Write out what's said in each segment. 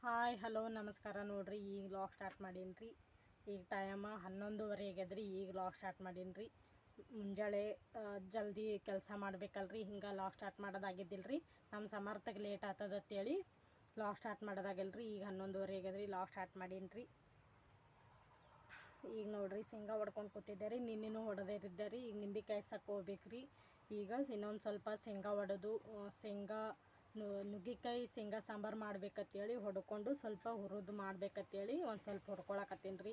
Hi hello ನಮಸ್ಕಾರ. ನೋಡ್ರಿ ಈಗ ವ್ಲಾಗ್ ಸ್ಟಾರ್ಟ್ ಮಾಡೀನಿ. ಈಗ ಟೈಮ 11:30 ಆಗ್ಯದ್ರಿ. ಈಗ ವ್ಲಾಗ್ ಸ್ಟಾರ್ಟ್ ಮಾಡೀನಿ. ಮುಂಜಾನೆ ಜಲ್ದಿ ಕೆಲಸ ಮಾಡ್ಬೇಕಲ್ರಿ, ಹಿಂಗೆ ವ್ಲಾಗ್ ಸ್ಟಾರ್ಟ್ ಮಾಡೋದಾಗಿದ್ದಿಲ್ರಿ. ನಮ್ಮ ಸಮರ್ಥಕ್ಕೆ ಲೇಟ್ ಆಗ್ತದೆ ಅಂತೇಳಿ ವ್ಲಾಗ್ ಸ್ಟಾರ್ಟ್ ಮಾಡೋದಾಗಿಲ್ರಿ. ಈಗ 11:30 ಆಗ್ಯದ್ರಿ. ವ್ಲಾಗ್ ಸ್ಟಾರ್ಟ್ ಮಾಡೀನಿ. ಈಗ ನೋಡ್ರಿ ಶೇಂಗಾ ಹೊಡ್ಕೊಂಡು ಕೂತಿದ್ದೆ ರೀ. ನಿನ್ನೆನೂ ಹೊಡೆದಿದ್ದೆ ರೀ. ಈಗ ನಿಂಬೆಕಾಯಿ ಸಕ್ಕ ಹೋಗ್ಬೇಕ್ರಿ. ಈಗ ಇನ್ನೊಂದು ಸ್ವಲ್ಪ ಶೇಂಗಾ ಹೊಡೆದು ನುಗ್ಗಿಕಾಯಿ ಶೇಂಗಾ ಸಾಂಬಾರು ಮಾಡ್ಬೇಕಂತೇಳಿ ಹೊಡ್ಕೊಂಡು ಸ್ವಲ್ಪ ಹುರಿದು ಮಾಡ್ಬೇಕಂತೇಳಿ ಒಂದು ಸ್ವಲ್ಪ ಹುರ್ಕೊಳಕತ್ತೀನಿ ರೀ.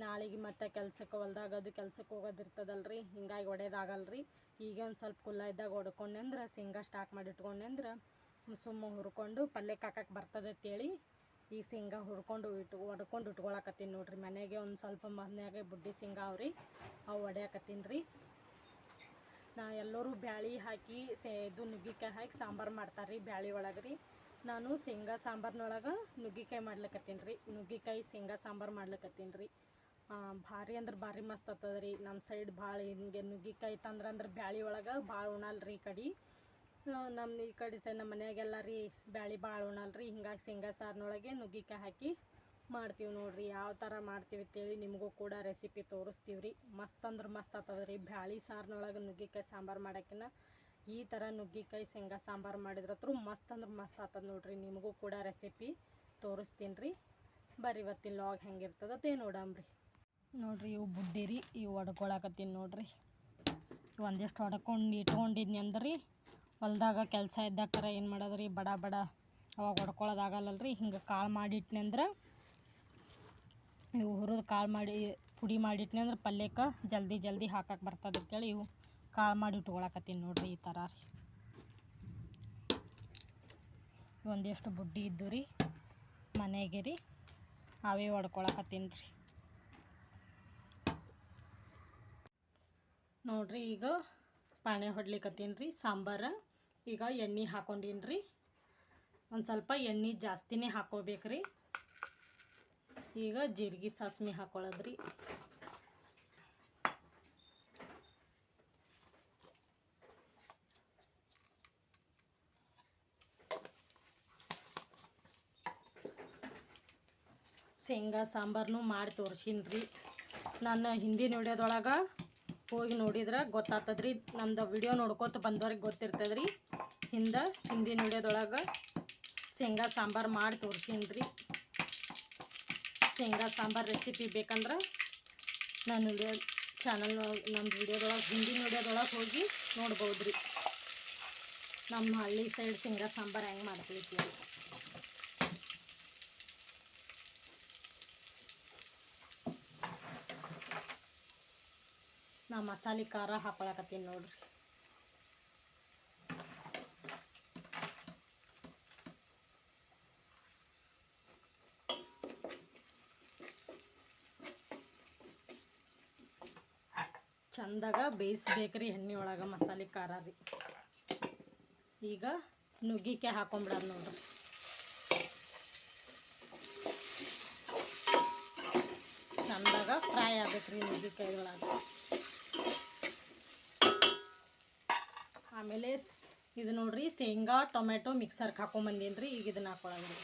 ನಾಳೆಗೆ ಮತ್ತೆ ಕೆಲ್ಸಕ್ಕೆ ಹೊಲ್ದಾಗದು ಕೆಲ್ಸಕ್ಕೆ ಹೋಗೋದಿರ್ತದಲ್ರಿ, ಹಿಂಗಾಗಿ ಹೊಡೆಯೋದಾಗಲ್ರಿ. ಈಗ ಒಂದು ಸ್ವಲ್ಪ ಕುಲ್ಲ ಇದ್ದಾಗ ಹೊಡ್ಕೊಂಡ್ರೆ ಶೇಂಗಾ ಸ್ಟಾಕ್ ಮಾಡಿ ಇಟ್ಕೊಂಡ್ರೆ ಸುಮ್ಮ ಹುರ್ಕೊಂಡು ಪಲ್ಯಕ್ಕೆ ಹಾಕಕ್ಕೆ ಬರ್ತದೆ ಅಂತೇಳಿ ಈಗ ಶೇಂಗಾ ಹೊಡ್ಕೊಂಡು ಇಟ್ಕೊಳಕತ್ತೀನಿ ನೋಡ್ರಿ. ಮನೆಗೆ ಒಂದು ಸ್ವಲ್ಪ ಮನೆಯಾಗೆ ಬುಡ್ಡಿ ಶೇಂಗಾ ಅವ್ರಿ, ಅವು ಹೊಡ್ಯಾಕತ್ತೀನಿ ರೀ. ಎಲ್ಲರೂ ಬ್ಯಾಳಿ ಹಾಕಿ ಇದು ನುಗ್ಗಿಕಾಯಿ ಹಾಕಿ ಸಾಂಬಾರು ಮಾಡ್ತಾರೆ ರೀ ಬ್ಯಾಳಿ ಒಳಗೆ ರೀ. ನಾನು ಶೇಂಗಾ ಸಾಂಬಾರಿನೊಳಗೆ ನುಗ್ಗಿಕಾಯಿ ಮಾಡ್ಲಿಕತ್ತೀನಿ ರೀ. ನುಗ್ಗಿಕಾಯಿ ಶೇಂಗಾ ಸಾಂಬಾರು ಮಾಡ್ಲಿಕತ್ತೀನಿ ರೀ. ಭಾರಿ ಅಂದ್ರೆ ಭಾರಿ ಮಸ್ತ್ ಆಗ್ತದೆ ರೀ. ನಮ್ಮ ಸೈಡ್ ಭಾಳ ಹಿಂಗೆ ನುಗ್ಗಿಕಾಯಿ ತಂದ್ರೆ ಬ್ಯಾಳಿ ಒಳಗೆ ಭಾಳ ಉಣಲ್ರಿ ಈ ಕಡೆ. ನಮ್ಮ ಈ ಕಡೆ ನಮ್ಮ ಮನೆಯಾಗೆಲ್ಲ ರೀ ಬ್ಯಾಳಿ ಭಾಳ ಉಣಲ್ರಿ. ಹಿಂಗಾಗಿ ಶೇಂಗಾ ಸಾರಿನೊಳಗೆ ನುಗ್ಗಿಕಾಯಿ ಹಾಕಿ ಮಾಡ್ತೀವಿ ನೋಡ್ರಿ. ಯಾವ ಥರ ಮಾಡ್ತೀವಿ ಅಂತೇಳಿ ನಿಮಗೂ ಕೂಡ ರೆಸಿಪಿ ತೋರಿಸ್ತೀವಿ ರೀ. ಮಸ್ತ್ ಅಂದ್ರೆ ಮಸ್ತ್ ಆಗ್ತದೆ ರೀ. ಬ್ಯಾಳಿ ಸಾರಿನೊಳಗೆ ನುಗ್ಗಿಕಾಯಿ ಸಾಂಬಾರು ಮಾಡೋಕ್ಕಿಂತ ಈ ಥರ ನುಗ್ಗಿಕಾಯಿ ಶೇಂಗಾ ಸಾಂಬಾರು ಮಾಡಿದ್ರತ್ರ ಮಸ್ತ್ ಅಂದ್ರೆ ಮಸ್ತ್ ಆಗ್ತದೆ ನೋಡ್ರಿ. ನಿಮಗೂ ಕೂಡ ರೆಸಿಪಿ ತೋರಿಸ್ತೀನಿ ರೀ. ಬರ್ರಿ ಇವತ್ತಿನ ವ್ಲಾಗ್ ಹೆಂಗಿರ್ತದೆ ನೋಡಂಬ್ರಿ. ನೋಡ್ರಿ ಇವು ಬುಡ್ಡಿ ರೀ, ಇವು ಹೊಡ್ಕೊಳಕತ್ತೀನಿ ನೋಡ್ರಿ. ಒಂದಿಷ್ಟು ಹೊಡ್ಕೊಂಡು ಇಟ್ಕೊಂಡಿದ್ನಿ ಅಂದ್ರೆ ಹೊಲ್ದಾಗ ಕೆಲಸ ಇದ್ದಾಕರ ಏನು ಮಾಡೋದ್ರಿ, ಬಡ ಅವಾಗ ಹೊಡ್ಕೊಳ್ಳೋದಾಗಲ್ಲಲ್ರಿ. ಹಿಂಗೆ ಕಾಳು ಮಾಡಿಟ್ನಿ ಅಂದ್ರೆ ಇವು ಹುರಿದು ಕಾಳು ಮಾಡಿ ಪುಡಿ ಮಾಡಿಟ್ನಿ ಅಂದ್ರೆ ಪಲ್ಯಕ್ಕೆ ಜಲ್ದಿ ಹಾಕಕ್ಕೆ ಬರ್ತದೆ ಅಂತೇಳಿ ಇವು ಕಾಳು ಮಾಡಿ ಇಟ್ಕೊಳಕತ್ತೀನಿ ನೋಡ್ರಿ. ಈ ಥರ ರೀ ಒಂದಿಷ್ಟು ಬುಡ್ಡಿ ಇದ್ದು ರೀ ಮನೆಗೆ ರೀ, ಅವೇ ಹೊಡ್ಕೊಳಕತ್ತೀನಿ ರೀ ನೋಡ್ರಿ. ಈಗ ಪಾನೆ ಹೊಡ್ಲಿಕತ್ತೀನಿ ರೀ ಸಾಂಬಾರು. ಈಗ ಎಣ್ಣೆ ಹಾಕೊಂಡೀನಿ ರೀ. ಒಂದು ಸ್ವಲ್ಪ ಎಣ್ಣೆ ಜಾಸ್ತಿನೇ ಹಾಕೋಬೇಕ್ರಿ. ಈಗ ಜೀರಿಗೆ ಸಾಸ್ಮಿ ಹಾಕೊಳ್ಳೋದ್ರಿ. ಶೇಂಗಾ ಸಾಂಬಾರನ್ನು ಮಾಡಿ ತೋರಿಸೀನಿ ರೀ. ನಾನು ಹಿಂದಿನ ವಿಡಿಯೋದೊಳಗೆ ಹೋಗಿ ನೋಡಿದ್ರೆ ಗೊತ್ತಾಗ್ತದ್ರಿ. ನಮ್ದು ವಿಡಿಯೋ ನೋಡ್ಕೊತ ಬಂದವ್ರಿಗೆ ಗೊತ್ತಿರ್ತದೆ ರೀ. ಹಿಂದಿನ ವಿಡಿಯೋದೊಳಗೆ ಶೇಂಗಾ ಸಾಂಬಾರು ಮಾಡಿ ತೋರಿಸೀನಿ ರೀ. ಶೇಂಗಾ ಸಾಂಬಾರು ರೆಸಿಪಿ ಬೇಕಂದ್ರೆ ನಾನು ನಮ್ಮ ವಿಡಿಯೋದೊಳಗೆ ಹಿಂದಿನ ವಿಡಿಯೋದೊಳಗೆ ಹೋಗಿ ನೋಡ್ಬೋದು ರೀ. ನಮ್ಮ ಹಳ್ಳಿ ಸೈಡ್ ಶೇಂಗಾ ಸಾಂಬಾರು ಹೆಂಗೆ ಮಾಡ್ತೀವಿ. ನಾ ಮಸಾಲೆ ಖಾರ ಹಾಕೊಳಕತ್ತೀನಿ ನೋಡ್ರಿ. ಚಂದಾಗ ಬೇಯಿಸ್ಬೇಕ್ರಿ ಎಣ್ಣೆ ಒಳಗೆ ಮಸಾಲೆ ಖಾರ ರೀ. ಈಗ ನುಗ್ಗಿಕಾಯಿ ಹಾಕೊಂಬಿಡೋದು ನೋಡ್ರಿ. ಚಂದಾಗ ಫ್ರೈ ಆಗ್ಬೇಕ್ರಿ ನುಗ್ಗಿಕಾಯಿ ಒಳಗೆ. ಆಮೇಲೆ ಇದು ನೋಡ್ರಿ ಶೇಂಗಾ ಟೊಮೆಟೊ ಮಿಕ್ಸರ್ಗೆ ಹಾಕೊಂಬಂದೀನಿ ರೀ. ಈಗ ಇದನ್ನು ಹಾಕೊಳ್ಳೋದ್ರಿ.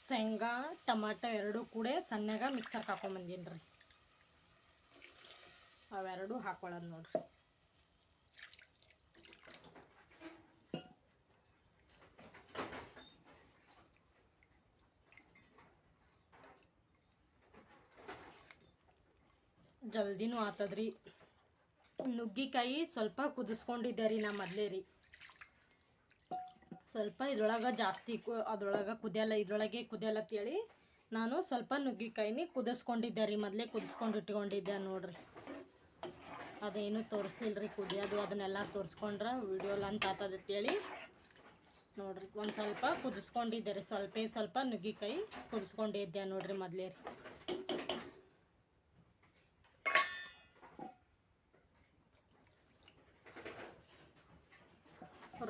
ಶೇಂಗಾ ಟೊಮೆಟೊ ಎರಡೂ ಕೂಡ ಸಣ್ಣಗೆ ಮಿಕ್ಸರ್ಗೆ ಹಾಕೊಂಬಂದೀನಿ ರೀ. ಅವೆರಡು ಹಾಕೊಳ್ಳೋದು ನೋಡ್ರಿ. ಜಲ್ದಿನೂ ಆಗ್ತದ್ರಿ. ನುಗ್ಗಿಕಾಯಿ ಸ್ವಲ್ಪ ಕುದಿಸ್ಕೊಂಡಿದ್ದೆ ರೀ ನಾ ಮೊದಲೇ ರೀ. ಸ್ವಲ್ಪ ಇದ್ರೊಳಗೆ ಜಾಸ್ತಿ ಅದ್ರೊಳಗೆ ಕುದಿಯಲ್ಲ ಅಂತೇಳಿ ನಾನು ಸ್ವಲ್ಪ ನುಗ್ಗಿಕಾಯಿನಿ ಕುದಿಸ್ಕೊಂಡಿದ್ದೆ ರೀ. ಮೊದಲೇ ಕುದಿಸ್ಕೊಂಡು ಇಟ್ಕೊಂಡಿದ್ದೆ ನೋಡ್ರಿ. ಅದೇನು ತೋರಿಸಿಲ್ರಿ ಕುದಿಯೋದು ಅದನ್ನೆಲ್ಲ ತೋರಿಸ್ಕೊಂಡ್ರೆ ವಿಡಿಯೋ ಲೆಂತ್ ಆಗ್ತದೆ ಅಂತೇಳಿ ನೋಡ್ರಿ ಒಂದು ಸ್ವಲ್ಪ ಕುದಿಸ್ಕೊಂಡಿದ್ದೆ ರೀ. ಸ್ವಲ್ಪ ನುಗ್ಗಿಕಾಯಿ ಕುದಿಸ್ಕೊಂಡಿದ್ದೆ ನೋಡ್ರಿ ಮೊದಲೇ ರೀ.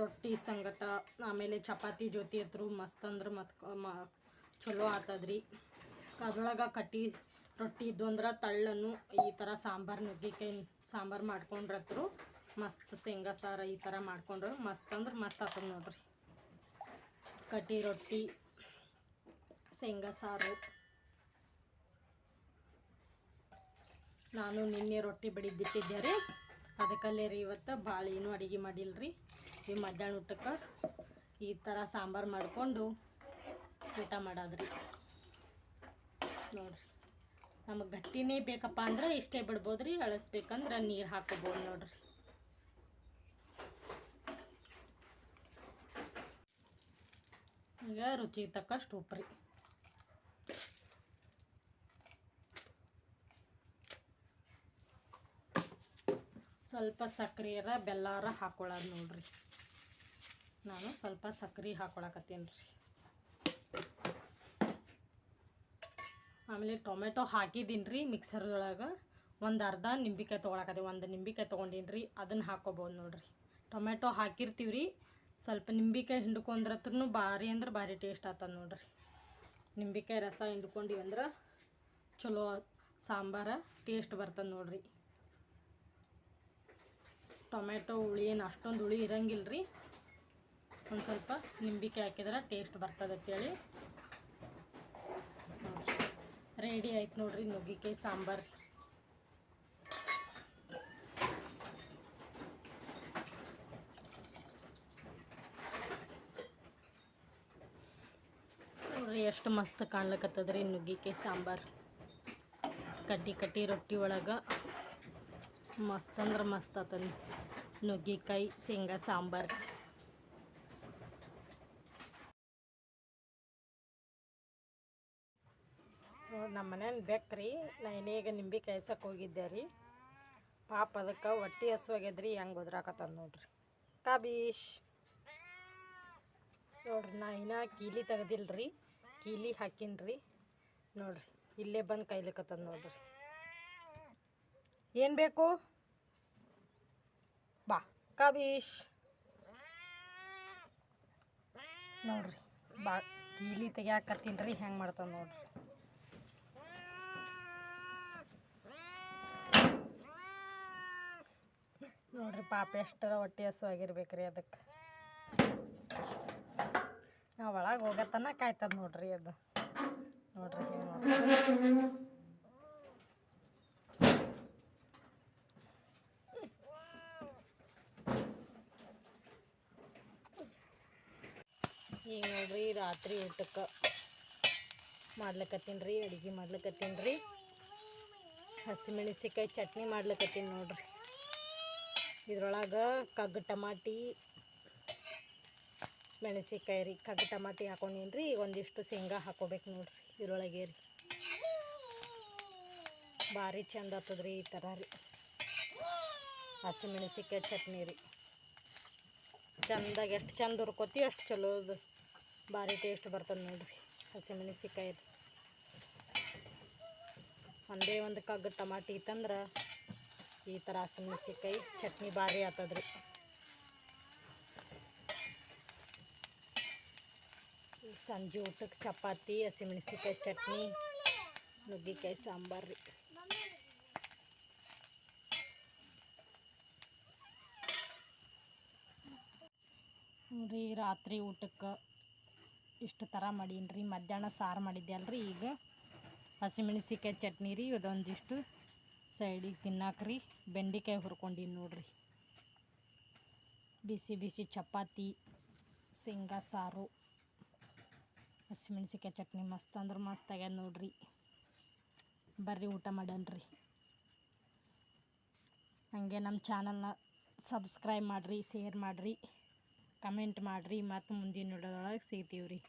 ರೊಟ್ಟಿ ಸಂಗಟ ಆಮೇಲೆ ಚಪಾತಿ ಜೊತೆ ಹತ್ರ ಮಸ್ತ್ ಅಂದ್ರೆ ಚಲೋ ಆಗ್ತದ್ರಿ. ಅದ್ರೊಳಗೆ ಕಟ್ಟಿ ರೊಟ್ಟಿ ಇದ್ದು ಅಂದ್ರೆ ತಳ್ಳನ್ನು ಈ ಥರ ಸಾಂಬಾರು ನುಗ್ಗಿಕಾಯಿ ಸಾಂಬಾರು ಮಾಡ್ಕೊಂಡ್ರತ್ರು ಮಸ್ತ್. ಶೇಂಗಾ ಸಾರು ಈ ಥರ ಮಾಡ್ಕೊಂಡ್ರೆ ಮಸ್ತ್ ಅಂದ್ರೆ ಮಸ್ತ್ ಆಗ್ತದೆ ನೋಡ್ರಿ. ಕಟ್ಟಿ ರೊಟ್ಟಿ, ಶೇಂಗಾ ಸಾರು. ನಾನು ನಿನ್ನೆ ರೊಟ್ಟಿ ಬಡಿದಿಟ್ಟಿದ್ದೆ ರೀ, ಅದಕ್ಕಲ್ಲೇ ರೀ ಇವತ್ತು ಭಾಳ ಏನೂ ಅಡುಗೆ ಮಾಡಿಲ್ಲ ರೀ. ಈ ಮಧ್ಯಾಹ್ನ ಊಟಕ್ಕೆ ಈ ಥರ ಸಾಂಬಾರು ಮಾಡಿಕೊಂಡು ಊಟ ಮಾಡೋದ್ರಿ. ನೋಡಿರಿ, ನಮಗೆ ಗಟ್ಟಿನೇ ಬೇಕಪ್ಪ ಅಂದ್ರೆ ಇಷ್ಟೇ ಬಿಡ್ಬೋದು ರೀ, ಅಳಿಸ್ಬೇಕಂದ್ರೆ ನೀರು ಹಾಕೋಬೋದು ನೋಡಿರಿ. ಈಗ ರುಚಿಗೆ ತಕ್ಕಷ್ಟು ಉಪ್ಪು ರೀ. ಸ್ವಲ್ಪ ಸಕ್ಕರೆಯರ ಬೆಲ್ಲಾರ ಹಾಕೊಳ್ಳೋದು ನೋಡ್ರಿ. ನಾನು ಸ್ವಲ್ಪ ಸಕ್ಕರೆ ಹಾಕೊಳಕತ್ತೀನಿ ರೀ. ಆಮೇಲೆ ಟೊಮೆಟೊ ಹಾಕಿದ್ದೀನಿ ರೀ ಮಿಕ್ಸರ್ದೊಳಗೆ. ಒಂದು ಅರ್ಧ ನಿಂಬೆಕಾಯಿ ತೊಗೊಳಕತ್ತೀವಿ, ಒಂದು ನಿಂಬೆಕಾಯಿ ತೊಗೊಂಡೀನಿ ರೀ, ಅದನ್ನು ಹಾಕೋಬೋದು ನೋಡಿರಿ. ಟೊಮೆಟೊ ಹಾಕಿರ್ತೀವಿ ರೀ, ಸ್ವಲ್ಪ ನಿಂಬೆಕಾಯಿ ಹಿಂಡ್ಕೊಂಡ್ರತ್ರೂ ಭಾರಿ ಅಂದ್ರೆ ಭಾರಿ ಟೇಸ್ಟ್ ಆಗ್ತದೆ ನೋಡಿರಿ. ನಿಂಬೆಕಾಯಿ ರಸ ಹಿಂಡ್ಕೊಂಡಿವಿ ಅಂದ್ರೆ ಚಲೋ ಸಾಂಬಾರು ಟೇಸ್ಟ್ ಬರ್ತದೆ ನೋಡಿರಿ. ಟೊಮೆಟೊ ಹುಳಿ ಏನು ಅಷ್ಟೊಂದು ಹುಳಿ ಇರಂಗಿಲ್ಲ ರೀ, ಒಂದು ಸ್ವಲ್ಪ ನಿಂಬೆಕಾಯಿ ಹಾಕಿದ್ರೆ ಟೇಸ್ಟ್ ಬರ್ತದೆ ಅಂತೇಳಿ. ರೆಡಿ ಆಯ್ತು ನೋಡಿರಿ ನುಗ್ಗಿಕಾಯಿ ಸಾಂಬಾರು. ನೋಡ್ರಿ ಎಷ್ಟು ಮಸ್ತ್ ಕಾಣ್ಲಿಕ್ಕತ್ತದ್ರಿ ನುಗ್ಗಿಕಾಯಿ ಸಾಂಬಾರು. ಕಟ್ಟಿ ಕಟ್ಟಿ ರೊಟ್ಟಿ ಒಳಗೆ ಮಸ್ತ್ ಅಂದ್ರೆ ಮಸ್ತ್ ಆತದ ನುಗ್ಗಿಕಾಯಿ ಶೇಂಗಾ ಸಾಂಬಾರು. ನಮ್ಮ ಮನೇನ ಬೇಕ್ರಿ, ನಾನೇಗ ನಿಂಬೆ ಕಾಯ್ಸಕ್ಕೆ ಹೋಗಿದ್ದೆ ರೀ. ಪಾಪ ಅದಕ್ಕೆ ಹೊಟ್ಟೆ ಹಸುವಾಗ್ಯದ್ರಿ, ಹೆಂಗೆ ಒದ್ರಾಕತ್ತದ ನೋಡ್ರಿ. ಕಾಬೀಶ್ ನೋಡ್ರಿ, ನಾ ಇನ್ನೂ ಕೀಲಿ ತೆಗ್ದಿಲ್ರಿ, ಕೀಲಿ ಹಾಕಿನ್ರಿ ನೋಡ್ರಿ. ಇಲ್ಲೇ ಬಂದು ಕಾಯ್ಲಿಕ್ಕತ್ತದ ನೋಡ್ರಿ. ಏನು ಬೇಕು ಬಾ ಕಾಬೀಶ್ ನೋಡ್ರಿ. ಬಾ ಕೀಲಿ ತೆಗಿಯಾಕತ್ತೀನಿ ರೀ, ಹೆಂಗೆ ಮಾಡ್ತಾನೆ ನೋಡ್ರಿ. ನೋಡ್ರಿ ಪಾಪ ಎಷ್ಟರ ಹೊಟ್ಟೆ ಹಸು ಆಗಿರ್ಬೇಕ್ರಿ ಅದಕ್ಕೆ. ನಾವು ಒಳಗೆ ಹೋಗತ್ತನ ಕಾಯ್ತದ ನೋಡ್ರಿ ಅದು. ನೋಡ್ರಿ ಹೇಗೆ ನೋಡ್ರಿ. ಈಗ ನೋಡ್ರಿ ರಾತ್ರಿ ಊಟಕ್ಕೆ ಮಾಡ್ಲಿಕ್ಕತ್ತೀನಿ ರೀ, ಅಡುಗೆ ಮಾಡ್ಲಿಕ್ಕತ್ತೀನಿ ರೀ. ಹಸಿಮೆಣಸಿಕಾಯಿ ಚಟ್ನಿ ಮಾಡ್ಲಿಕ್ಕತ್ತೀನಿ ನೋಡ್ರಿ. ಇದ್ರೊಳಗೆ ಕಗ್ಗು ಟಮಾಟಿ ಮೆಣಸಿಕಾಯಿ ರೀ, ಕಗ್ಗು ಟಮಾಟಿ ಹಾಕೊಂಡೀನಿ ರೀ. ಈಗ ಒಂದಿಷ್ಟು ಶೇಂಗಾ ಹಾಕೋಬೇಕು ನೋಡ್ರಿ ಇದ್ರೊಳಗೆ ರೀ. ಭಾರಿ ಚಂದ ಆಗ್ತದ್ರಿ ಈ ಥರ ರೀ ಹಸಿಮೆಣಸಿಕಾಯಿ ಚಟ್ನಿ ರೀ. ಚಂದಾಗಿ ಎಷ್ಟು ಚಂದ ಹುರ್ಕೋತೀವಿ ಅಷ್ಟು ಚಲೋದು, ಭಾರಿ ಟೇಸ್ಟ್ ಬರ್ತದೆ ನೋಡ್ರಿ ಹಸಿಮೆಣಸಿಕಾಯಿ. ಒಂದೇ ಒಂದು ಕಗ್ಗು ಟಮಾಟಿ ಇತ್ತಂದ್ರೆ ಈ ಥರ ಹಸಿಮೆಣಸಿಕಾಯಿ ಚಟ್ನಿ ಭಾರಿ ಆಗ್ತದ್ರಿ. ಸಂಜೆ ಊಟಕ್ಕೆ ಚಪಾತಿ, ಹಸಿಮೆಣಸಿಕಾಯಿ ಚಟ್ನಿ, ನುಗ್ಗಿಕಾಯಿ ಸಾಂಬಾರು ರೀ. ನೋಡ್ರಿ ರಾತ್ರಿ ಊಟಕ್ಕೆ ಇಷ್ಟು ಥರ ಮಾಡೀನಿ ರೀ. ಮಧ್ಯಾಹ್ನ ಸಾರು ಮಾಡಿದ್ದೆ ಅಲ್ರಿ, ಈಗ ಹಸಿಮೆಣಸಿಕಾಯಿ ಚಟ್ನಿ ರೀ. ಇದೊಂದಿಷ್ಟು ಸೈಡಿಗೆ ತಿನ್ನಾಕ್ರಿ ಬೆಂಡೆಕಾಯಿ ಹುರ್ಕೊಂಡೀನಿ ನೋಡ್ರಿ. ಬಿಸಿ ಬಿಸಿ ಚಪಾತಿ, ಶೇಂಗಾ ಸಾರು, ಹಸಿಮೆಣಸಿಕಾಯಿ ಚಟ್ನಿ ಮಸ್ತ್ ಅಂದ್ರೆ ಮಸ್ತ್ ಆಗ್ಯದ ನೋಡ್ರಿ. ಬರ್ರಿ ಊಟ ಮಾಡೋಣ್ರಿ. ಹಾಗೆ ನಮ್ಮ ಚಾನಲ್ನ ಸಬ್ಸ್ಕ್ರೈಬ್ ಮಾಡಿರಿ, ಶೇರ್ ಮಾಡಿರಿ, ಕಮೆಂಟ್ ಮಾಡಿರಿ. ಮತ್ತು ಮುಂದಿನ ವಿಡಿಯೋದೊಳಗೆ ಸಿಗ್ತೀವಿ ರೀ.